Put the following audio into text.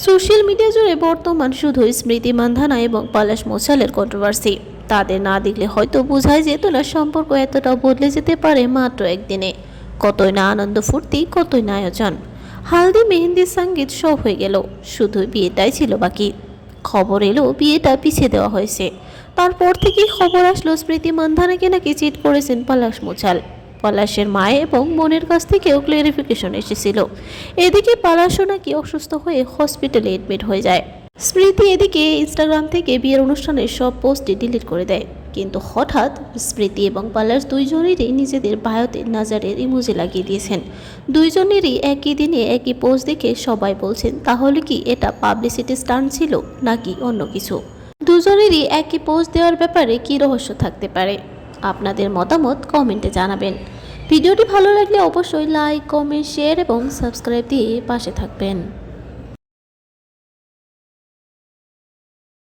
Social media জুড়ে বর্তমান শুধুই স্মৃতি মান্ধানা এবং পলাশ মোছালের কন্ট্রোভার্সি। তাদের না দেখলে হয়তো বোঝাই যেত না সম্পর্ক এতটাও বদলে যেতে পারে মাত্র একদিনে। কতই না আনন্দ ফুর্তি, কতই না আয়োজন। হালদি, মেহেন্দি, সঙ্গীত সব হয়ে গেল, শুধু বিয়েটাই ছিল বাকি। খবর এলো বিয়েটা পিছিয়ে দেওয়া হয়েছে। তারপর থেকেই খবর আসলো স্মৃতি মান্ধানাকে নাকি চিট করেছেন পলাশ মোছাল। পলাশের মায়ের এবং বোনের কাছ থেকেও ক্লিয়ারিফিকেশন এসেছিল। এদিকে পলাশও নাকি অসুস্থ হয়ে হসপিটালে এডমিট হয়ে যায়। স্মৃতি এদিকে ইনস্টাগ্রাম থেকে বিয়ের অনুষ্ঠানের সব পোস্টই ডিলিট করে দেয়। কিন্তু হঠাৎ স্মৃতি এবং পলাশ দুইজনেরই নিজেদের বায়োতে নাজারের ইমোজি লাগিয়ে দিয়েছেন। দুইজনেরই একই দিনে একই পোস্ট দেখে সবাই বলছেন, তাহলে কি এটা পাবলিসিটি স্টান্ট ছিল নাকি অন্য কিছু? দুজনেরই একই পোস্ট দেওয়ার ব্যাপারে কী রহস্য থাকতে পারে? আপনাদের মতামত কমেন্টে জানাবেন। ভিডিওটি ভালো লাগলে অবশ্যই লাইক, কমেন্ট, শেয়ার এবং সাবস্ক্রাইব দিয়ে পাশে থাকবেন।